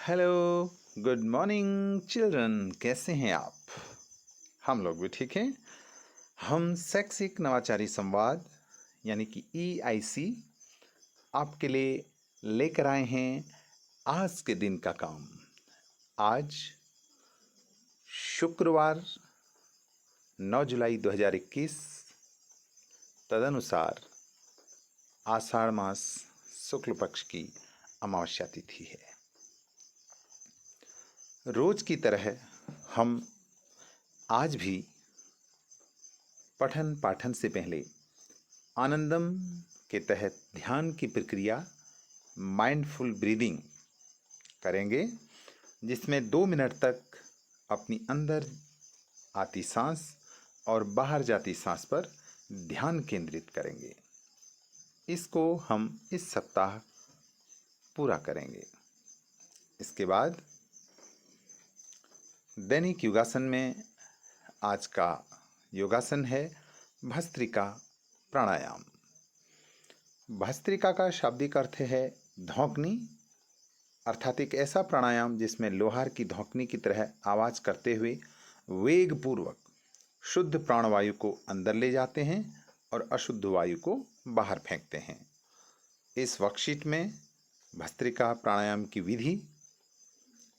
Hello, good morning children. कैसे हैं आप? हम लोग भी ठीक हैं। हम शैक्षिक नवाचारी संवाद यानी कि EIC आपके लिए लेकर आए हैं आज के दिन का काम। आज शुक्रवार 9 जुलाई 2021 तदनुसार आषाढ़ मास शुक्ल पक्ष की अमावस्या तिथि है। रोज की तरह हम आज भी पठन पाठन से पहले आनंदम के तहत ध्यान की प्रक्रिया माइंडफुल ब्रीदिंग करेंगे, जिसमें 2 मिनट तक अपनी अंदर आती सांस और बाहर जाती सांस पर ध्यान केंद्रित करेंगे। इसको हम इस सप्ताह पूरा करेंगे। इसके बाद दैनिक योगासन में आज का योगासन है भस्त्रिका प्राणायाम। भस्त्रिका का शाब्दिक अर्थ है धौंकनी, अर्थात एक ऐसा प्राणायाम जिसमें लोहार की धौंकनी की तरह आवाज करते हुए वेग पूर्वक शुद्ध प्राणवायु को अंदर ले जाते हैं और अशुद्ध वायु को बाहर फेंकते हैं। इस वर्कशीट में भस्त्रिका प्राणायाम की विधि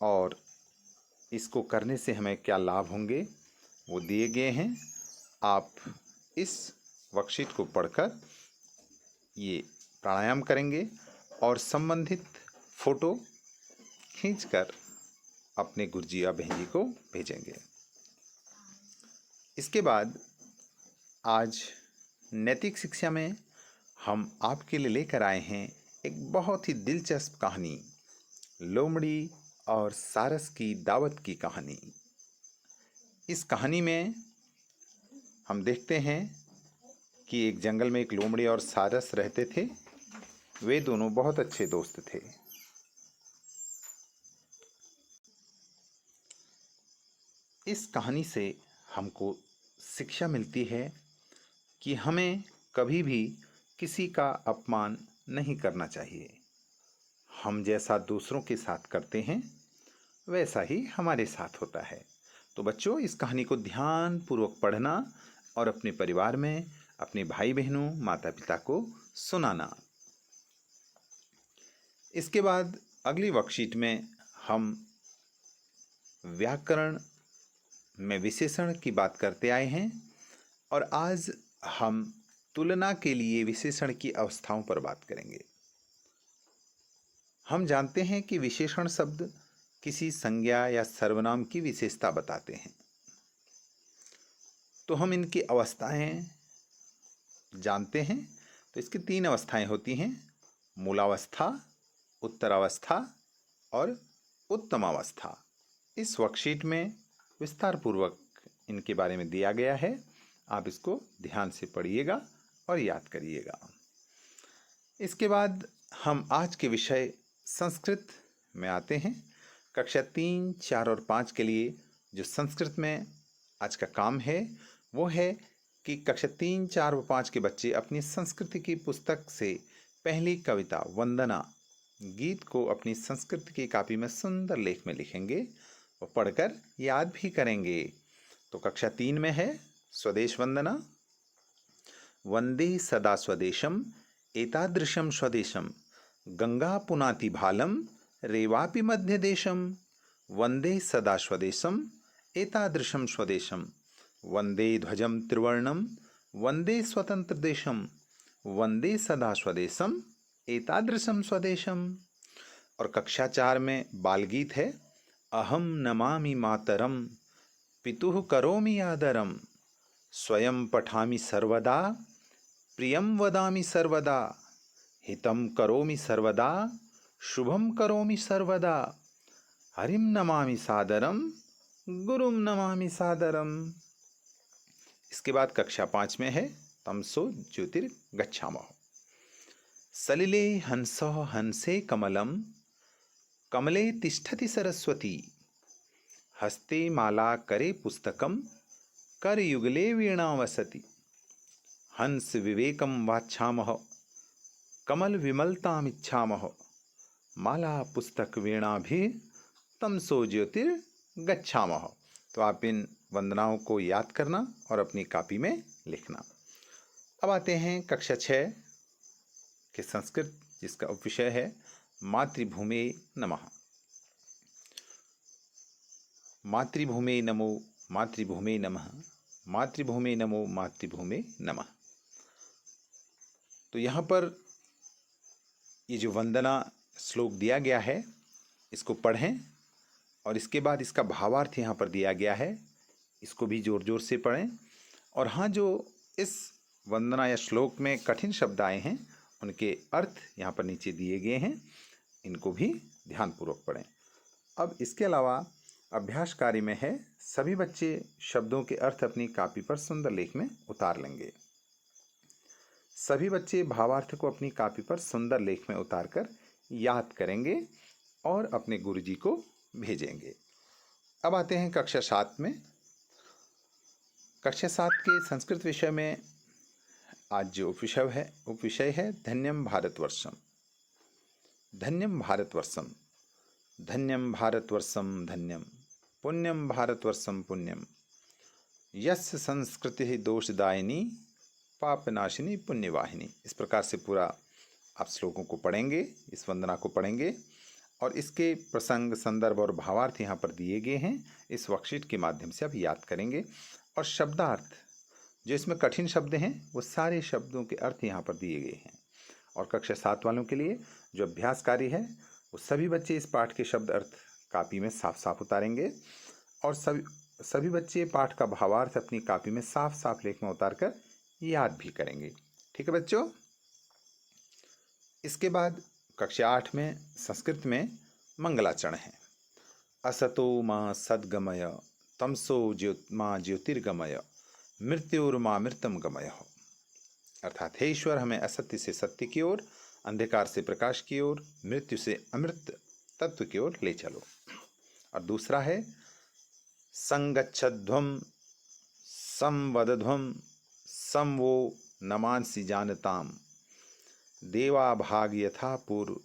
और इसको करने से हमें क्या लाभ होंगे वो दिए गए हैं। आप इस वर्कशीट को पढ़कर ये प्राणायाम करेंगे और संबंधित फोटो खींचकर अपने गुरुजी या बहन जी को भेजेंगे। इसके बाद आज नैतिक शिक्षा में हम आपके लिए लेकर आए हैं एक बहुत ही दिलचस्प कहानी, लोमड़ी और सारस की दावत की कहानी। इस कहानी में हम देखते हैं कि एक जंगल में एक लोमड़ी और सारस रहते थे। वे दोनों बहुत अच्छे दोस्त थे। इस कहानी से हमको शिक्षा मिलती है कि हमें कभी भी किसी का अपमान नहीं करना चाहिए। हम जैसा दूसरों के साथ करते हैं वैसा ही हमारे साथ होता है। तो बच्चों, इस कहानी को ध्यान पूर्वक पढ़ना और अपने परिवार में अपने भाई बहनों माता पिता को सुनाना। इसके बाद अगली वर्कशीट में हम व्याकरण में विशेषण की बात करते आए हैं और आज हम तुलना के लिए विशेषण की अवस्थाओं पर बात करेंगे। हम जानते हैं कि विशेषण शब्द किसी संज्ञा या सर्वनाम की विशेषता बताते हैं। तो हम इनकी अवस्थाएं जानते हैं। तो इसकी 3 अवस्थाएं होती हैं: मूलावस्था, उत्तरावस्था और उत्तमावस्था। इस वर्कशीट में विस्तार पूर्वक इनके बारे में दिया गया है। आप इसको ध्यान से पढ़िएगा और याद करिएगा। इसके बाद हम आज के विषय संस्कृत में आते हैं। कक्षा 3, 4 और 5 के लिए जो संस्कृत में आज का काम है वो है कि कक्षा 3, 4 व 5 के बच्चे अपनी संस्कृति की पुस्तक से पहली कविता वंदना गीत को अपनी संस्कृत की कॉपी में सुंदर लेख में लिखेंगे और पढ़कर याद भी करेंगे। तो कक्षा 3 में है स्वदेश वंदना। वंदे सदा स्वदेशम एतादृशम स्वदेशम गंगा पुनाति भालम रेवापि मध्य देशम। वंदे सदा स्वदेशम एतादृशम स्वदेशम वंदे ध्वजम त्रिवर्णम वंदे स्वतंत्र देशम वंदे सदा स्वदेशम एतादृशम स्वदेशम। और कक्षा 4 में बाल गीत है अहम नमामि मातरम पितुः करोमि आदरम स्वयं पठामि सर्वदा प्रियं वदामि सर्वदा हितं करोमि सर्वदा शुभम करोमि सर्वदा हरिम नमामि सादरम गुरुम नमामि सादरम। इसके बाद कक्षा 5 में है तमसो ज्योतिर्गच्छामः। सलिले हंसो हंसे कमलम कमले तिष्ठति सरस्वती हस्ते माला करे पुस्तकम कर युगले वीणा वसति। हंस विवेकम वाच्छामः कमल विमलतामिच्छामः माला पुस्तक वीणा भी तमसो ज्योतिर्गच्छामः। तो आप इन वंदनाओं को याद करना और अपनी कॉपी में लिखना। अब आते हैं कक्षा 6 के संस्कृत, जिसका उपविषय है मातृभूमे नमः। मातृभूमे नमो मातृभूमे नमः, मातृभूमे नमो मातृभूमे नमः। तो यहाँ पर ये जो वंदना श्लोक दिया गया है इसको पढ़ें और इसके बाद इसका भावार्थ यहाँ पर दिया गया है, इसको भी जोर जोर से पढ़ें। और हाँ, जो इस वंदना या श्लोक में कठिन शब्द आए हैं उनके अर्थ यहाँ पर नीचे दिए गए हैं, इनको भी ध्यानपूर्वक पढ़ें। अब इसके अलावा अभ्यास कार्य में है, सभी बच्चे शब्दों के अर्थ अपनी कॉपी पर सुंदर लेख में उतार लेंगे। सभी बच्चे भावार्थ को अपनी कॉपी पर सुंदर लेख में उतार कर याद करेंगे और अपने गुरुजी को भेजेंगे। अब आते हैं कक्षा 7 में। कक्षा 7 के संस्कृत विषय में आज जो उपविषय है धन्यम भारतवर्षम। धन्यम भारतवर्षम, धन्यम भारतवर्षम धन्यम, पुण्यम भारतवर्षम पुण्यम, यस्य संस्कृति दोषदायिनी पापनाशिनी पुण्यवाहिनी। इस प्रकार से पूरा आप श्लोकों को पढ़ेंगे, इस वंदना को पढ़ेंगे और इसके प्रसंग, संदर्भ और भावार्थ यहाँ पर दिए गए हैं। इस वर्कशीट के माध्यम से आप याद करेंगे और शब्दार्थ, जो इसमें कठिन शब्द हैं वो सारे शब्दों के अर्थ यहाँ पर दिए गए हैं। और कक्षा 7 वालों के लिए जो अभ्यास कार्य है वो सभी बच्चे इस पाठ के शब्द अर्थ कॉपी में साफ साफ उतारेंगे और सभी बच्चे पाठ का भावार्थ अपनी कॉपी में साफ साफ लेख में उतार कर याद भी करेंगे। ठीक है बच्चों। इसके बाद कक्षा 8 में संस्कृत में मंगलाचरण है। असतो मां सद्गमय, तमसो मां ज्योतिर्गमय, मृत्युर्मा मृतम गमय। अर्थात हे ईश्वर, हमें असत्य से सत्य की ओर, अंधकार से प्रकाश की ओर, मृत्यु से अमृत तत्व की ओर ले चलो। और दूसरा है संगच्छध्वम संवदध्वम समवो नमांसि जानताम, देवा भाग यथा पूर्व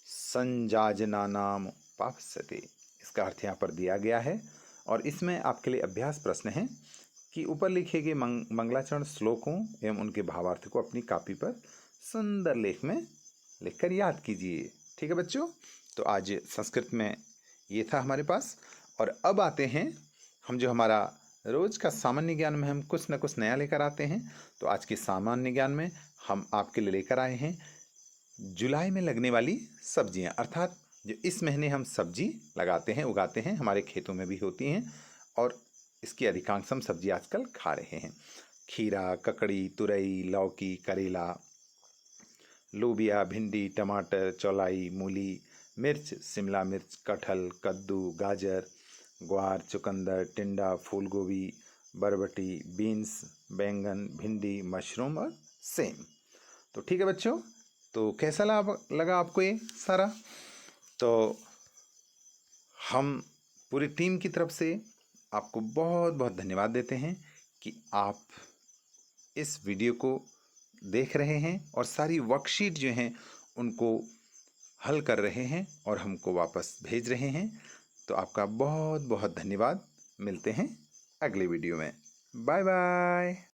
संजाजना नाम पापस्यते। इसका अर्थ यहाँ पर दिया गया है और इसमें आपके लिए अभ्यास प्रश्न है कि ऊपर लिखे गए मंगलाचरण श्लोकों एवं उनके भावार्थ को अपनी कॉपी पर सुंदर लेख में लिखकर याद कीजिए। ठीक है बच्चों। तो आज संस्कृत में ये था हमारे पास। और अब आते हैं हम, जो हमारा रोज का सामान्य ज्ञान में हम कुछ न कुछ नया लेकर आते हैं। तो आज के सामान्य ज्ञान में हम आपके लिए लेकर आए हैं जुलाई में लगने वाली सब्जियां, अर्थात जो इस महीने हम सब्जी लगाते हैं, उगाते हैं, हमारे खेतों में भी होती हैं और इसकी अधिकांश हम सब्जी आजकल खा रहे हैं। खीरा, ककड़ी, तुरई, लौकी, करेला, लोबिया, भिंडी, टमाटर, चौलाई, मूली, मिर्च, शिमला मिर्च, कटहल, कद्दू, गाजर, ग्वार, चुकंदर, टिंडा, फूलगोभी, बरबटी, बीन्स, बैंगन, भिंडी, मशरूम और सेम। तो ठीक है बच्चों, तो कैसा लगा आपको ये सारा? तो हम पूरी टीम की तरफ से आपको बहुत बहुत धन्यवाद देते हैं कि आप इस वीडियो को देख रहे हैं और सारी वर्कशीट जो हैं उनको हल कर रहे हैं और हमको वापस भेज रहे हैं। तो आपका बहुत बहुत धन्यवाद। मिलते हैं अगले वीडियो में। Bye bye.